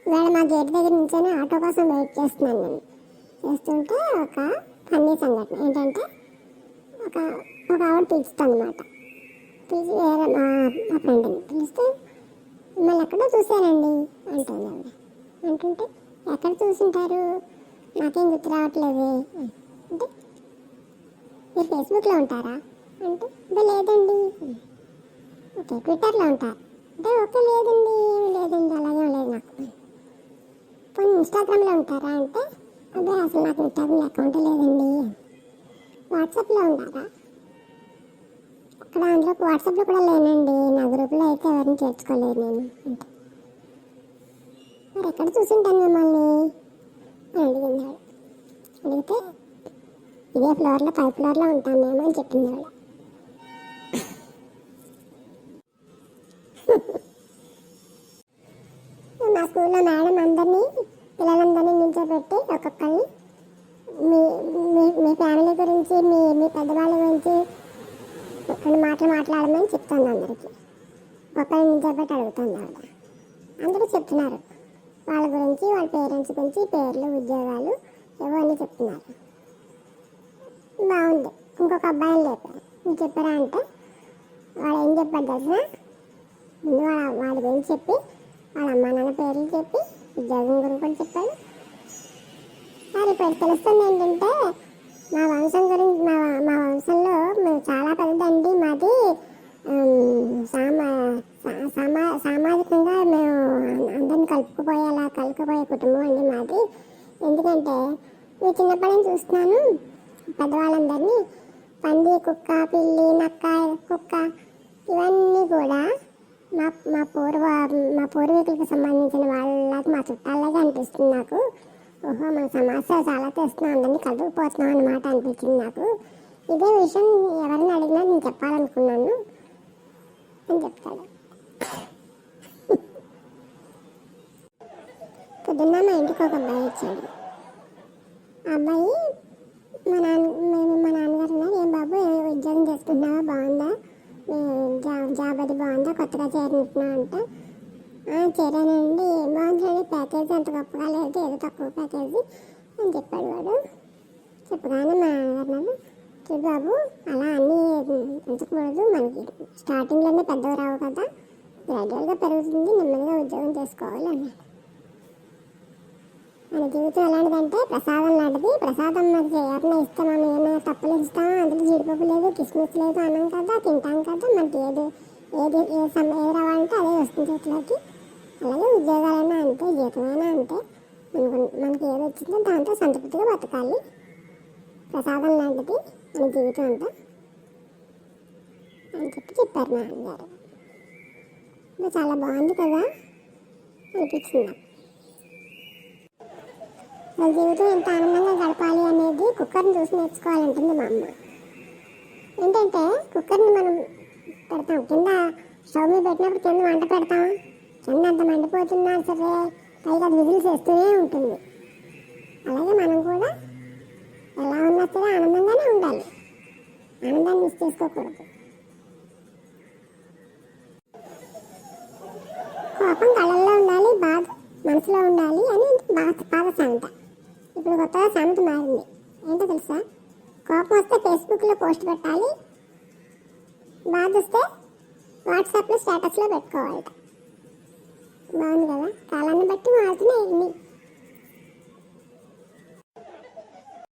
ఇవాళ మా గేట్ దగ్గర నుంచొని ఆటో కోసం వెయిట్ చేస్తున్నాను నేను. చేస్తుంటే ఒక ఫన్నీ సంఘటన ఏంటంటే ఒక ఒక ఆవిడ పిలుస్తుంది అనమాట. పిలిచి వేరే మా ఫ్రెండ్ని పిలిస్తే మిమ్మల్ని ఎక్కడో చూశానండి అంటుంది ఆవిడ. అంటుంటే ఎక్కడ చూసుంటారు, నాకేం గుర్తు రావట్లేదు అంటే, మీరు ఫేస్బుక్లో ఉంటారా అంటే, లేదండి. ఓకే, ట్విట్టర్లో ఉంటారు అంటే, ఓకే లేదండి అలాగే లేదు నాకు. పోనీ ఇన్స్టాగ్రామ్లో ఉంటారా అంటే, అదే అసలు నాకు ఇన్స్టాగ్రామ్ అకౌంట్ లేదండి. వాట్సాప్లో ఉంటారా అక్కడ, అందులో వాట్సాప్లో కూడా లేనండి, నా గ్రూప్లో అయితే ఎవరిని చేర్చుకోలేదు నేను అంటే, మరి ఎక్కడ చూసింటాను మిమ్మల్ని అని అడిగింది. అడిగితే ఇదే ఫ్లోర్లో 5th ఫ్లోర్లో ఉంటాను మేము అని చెప్పింది ఆవిడ. మా స్కూల్లో మేడం అందరినీ పిల్లలందరినీ నిల్చోబెట్టి ఒక్కొక్కరిని మీ మీ ఫ్యామిలీ గురించి మీ పెద్దవాళ్ళ గురించి కొన్ని మాటలు మాట్లాడమని చెప్తుంది అందరికీ. ఒక్కరిని నిల్చోబెట్టి అడుగుతుంది ఆవిడ. అందరూ చెప్తున్నారు వాళ్ళ గురించి, వాళ్ళ పేరెంట్స్ గురించి, పేర్లు, ఉద్యోగాలు ఏవో అన్నీ చెప్తున్నారు. బాగుంది. ఇంకొక అబ్బాయిని లేపారు. మీరు చెప్పారా అంటే వాడు ఏం చెప్పాడు తెలిసిన, ముందు వాడి గురించి చెప్పి వాళ్ళ అమ్మ నాన్న పేర్లు చెప్పి ఉద్యోగం గురించి కూడా చెప్పాడు. మరి ఇప్పుడు తెలుస్తుంది ఏంటంటే మా వంశం గురించి, మా వంశంలో మేము చాలా పెద్దదండి మాది, సామాజికంగా మేము అందరిని కలుపుకుపోయే కుటుంబం అండి మాది. ఎందుకంటే నేను చిన్నప్పటి నుంచి చూస్తున్నాను పెద్దవాళ్ళందరినీ, పంది, కుక్క, పిల్లి, నక్క, కుక్క ఇవన్నీ కూడా మా పూర్వీకులకు సంబంధించిన వాళ్ళకి, మా చుట్టాలగా అనిపిస్తుంది నాకు. ఓహో, మన సమస్య చాలా తెస్తున్నాం, అందరినీ కలుపుకుపోతున్నాం అన్నమాట అనిపించింది నాకు. ఇదే విషయం ఎవరిని అడిగినా నేను చెప్పాలనుకున్నాను అని చెప్తాడు. పొద్దున్న మా ఇంటికి ఒక అబ్బాయి వచ్చాడు. ఆ అబ్బాయి మా నాన్నగారు ఉన్నారు, ఏం బాబు ఉద్యోగం చేసుకుంటున్నావా, బాగుందా, జాబ్ అది బాగుందా, కొత్తగా చేరినట్టున్నా అంటే, చేరానండి, ఏం బాగుందండి, ప్యాకేజీ అంత గొప్పగా లేదు, ఏదో తక్కువ ప్యాకేజీ అని చెప్పాడు వాడు. చెప్పగానే మా నాన్నగారు, చూడు బాబు అలా అన్నీ పెంచకూడదు, మనకి స్టార్టింగ్లోనే పెద్దవి రావు కదా, గ్రాడ్యువల్గా పెరుగుతుంది, నెమ్మదిగా ఉద్యోగం చేసుకోవాలి అన్నాడు. మన జీవితం ఎలాంటిదంటే ప్రసాదం లాంటిది. ప్రసాదం మనకి ఎవరైనా ఇస్తాం, మనం ఏమైనా తప్పులు ఇస్తాం, అందులో జీడిపప్పు లేదు, కిస్మిస్ లేదు అన్నాం కదా, తింటాం కదా, మనకి ఏది రావాలంటే అదే వస్తుంది చేతిలోకి. అలాగే ఉద్యోగాలైనా అంతే, జీవితమైనా అంతే, మనకి ఏది వచ్చిందో దాంతో సంతృప్తిగా బతకాలి. ప్రసాదం లాంటిది మన జీవితం అంతా అని చెప్పారు మా నాన్నగారు. చాలా బాగుంది కదా అనిపించింది. వాళ్ళ జీవితం ఎంత ఆనందంగా గడపాలి అనేది కుక్కర్ని చూసి నేర్చుకోవాలంటుంది మా అమ్మ. ఏంటంటే కుక్కర్ని మనం పెడతాం, కింద స్టవ్ మీద పెట్టినప్పుడు కింద వంట పెడతాం, కింద అంత మండిపోతున్నా సరే పైగా అది విజిల్స్ వేస్తూనే ఉంటుంది. అలాగే మనం కూడా ఎలా ఉన్నా సరే ఆనందంగానే ఉండాలి, ఆనందాన్ని మిస్ చేసుకోకూడదు. కోపం కళ్ళల్లో ఉండాలి, బాధ మనసులో ఉండాలి అని పాత సామెత. ఇప్పుడు కొత్తగా సామెత మారింది. ఏంటో తెలుసా, కోపం వస్తే ఫేస్బుక్లో పోస్ట్ పెట్టాలి, బాధ వస్తే వాట్సాప్లో స్టేటస్లో పెట్టుకోవాలట. బాగుంది కదా.